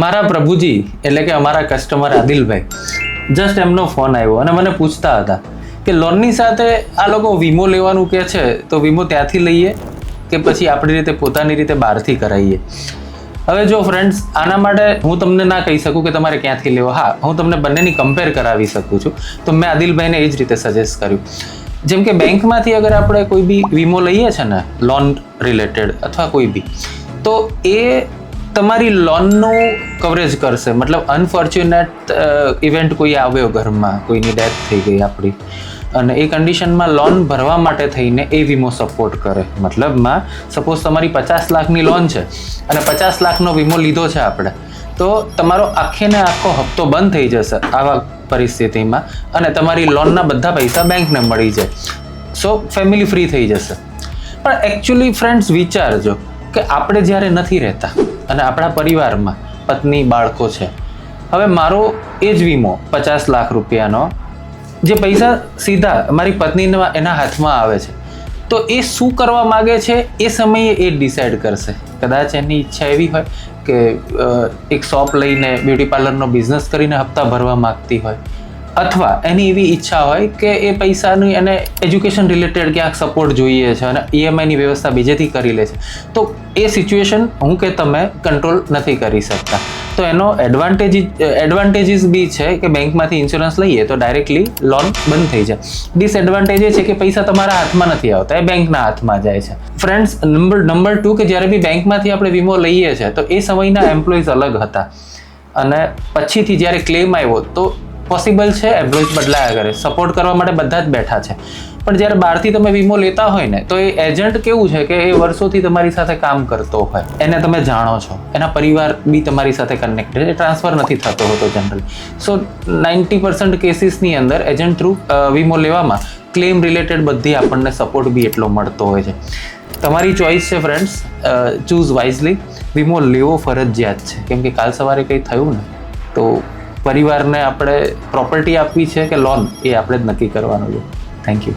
મારા પ્રભુજી એટલે કે અમારા કસ્ટમર આદિલભાઈ, જસ્ટ એમનો ફોન આવ્યો અને મને પૂછતા હતા કે લોનની સાથે આ લોકો વીમો લેવાનું કહે છે, તો વીમો ત્યાંથી લઈએ કે પછી આપણી રીતે પોતાની રીતે બહારથી કરાવીએ. હવે જો ફ્રેન્ડ્સ, આના માટે હું તમને ના કહી શકું કે તમારે ક્યાંથી લેવો. હા, હું તમને બંનેની કમ્પેર કરાવી શકું છું. તો મેં આદિલભાઈને એ જ રીતે સજેસ્ટ કર્યું. જેમ કે બેંકમાંથી અગર આપણે કોઈ બી વીમો લઈએ છે ને, લોન રિલેટેડ અથવા કોઈ બી, તો એ તમારી લોનનું કવરેજ કરશે. મતલબ અનફોર્ચ્યુનેટ ઇવેન્ટ કોઈ આવ્યો ઘરમાં, કોઈની ડેથ થઈ ગઈ આપણી, અને એ કન્ડિશનમાં લોન ભરવા માટે થઈને એ વીમો સપોર્ટ કરે. મતલબમાં સપોઝ તમારી 50 લાખની લોન છે અને 50 લાખનો વીમો લીધો છે આપણે, તો તમારો આખે ને આખો હપ્તો બંધ થઈ જશે આવા પરિસ્થિતિમાં, અને તમારી લોનના બધા પૈસા બેંકને મળી જાય. સો ફેમિલી ફ્રી થઈ જશે. પણ એકચ્યુઅલી ફ્રેન્ડ્સ, વિચારજો કે આપણે જ્યારે નથી રહેતા અને આપણા પરિવારમાં પત્ની, બાળકો છે, હવે મારો એ જ વીમો 50 લાખ રૂપિયાનો, જે પૈસા સીધા મારી પત્નીને એના હાથમાં આવે છે, તો એ શું કરવા માગે છે એ સમયે એ ડિસાઈડ કરશે. કદાચ એની ઈચ્છા એવી હોય કે એક શોપ લઈને બ્યુટી પાર્લરનો બિઝનેસ કરીને હપ્તા ભરવા માગતી હોય, અથવા એની એવી ઈચ્છા હોય કે એ પૈસાની એને એજ્યુકેશન રિલેટેડ ક્યાંક સપોર્ટ જોઈએ છે અને EMIની વ્યવસ્થા બીજેથી કરી લે છે. તો એ સિચ્યુએશન હું કે તમે કંટ્રોલ નથી કરી શકતા. તો એનો એડવાન્ટેજીસ બી છે કે બેંકમાંથી ઇન્સ્યોરન્સ લઈએ તો ડાયરેક્ટલી લોન બંધ થઈ જાય. ડિસએડવાન્ટેજ એ છે કે પૈસા તમારા હાથમાં નથી આવતા, એ બેંકના હાથમાં જાય છે. ફ્રેન્ડ્સ, નંબર 2 કે જ્યારે બી બેંકમાંથી આપણે વીમો લઈએ છીએ તો એ સમયના એમ્પ્લોઈઝ અલગ હતા, અને પછીથી જ્યારે ક્લેમ આવ્યો તો પોસિબલ છે એમ્પ્લોઈઝ બદલાયા કરે, સપોર્ટ કરવા માટે બધા જ બેઠા છે. પણ જ્યારે બહારથી તમે વીમો લેતા હોય ને, તો એ એજન્ટ કેવું છે કે એ વર્ષોથી તમારી સાથે કામ કરતો હોય, એને તમે જાણો છો, એના પરિવાર બી તમારી સાથે કનેક્ટેડ, એ ટ્રાન્સફર નથી થતો હોતો જનરલી. સો 90% કેસીસની અંદર એજન્ટ થ્રુ વીમો લેવામાં ક્લેમ રિલેટેડ બધી આપણને સપોર્ટ બી એટલો મળતો હોય છે. તમારી ચોઈસ છે ફ્રેન્ડ્સ, ચૂઝ વાઇઝલી. વીમો લેવો ફરજિયાત છે, કેમ કે કાલ સવારે કંઈ થયું ને તો પરિવારને આપણે પ્રોપર્ટી આપવી છે કે લોન, એ આપણે જ નક્કી કરવાનું છે. Thank you.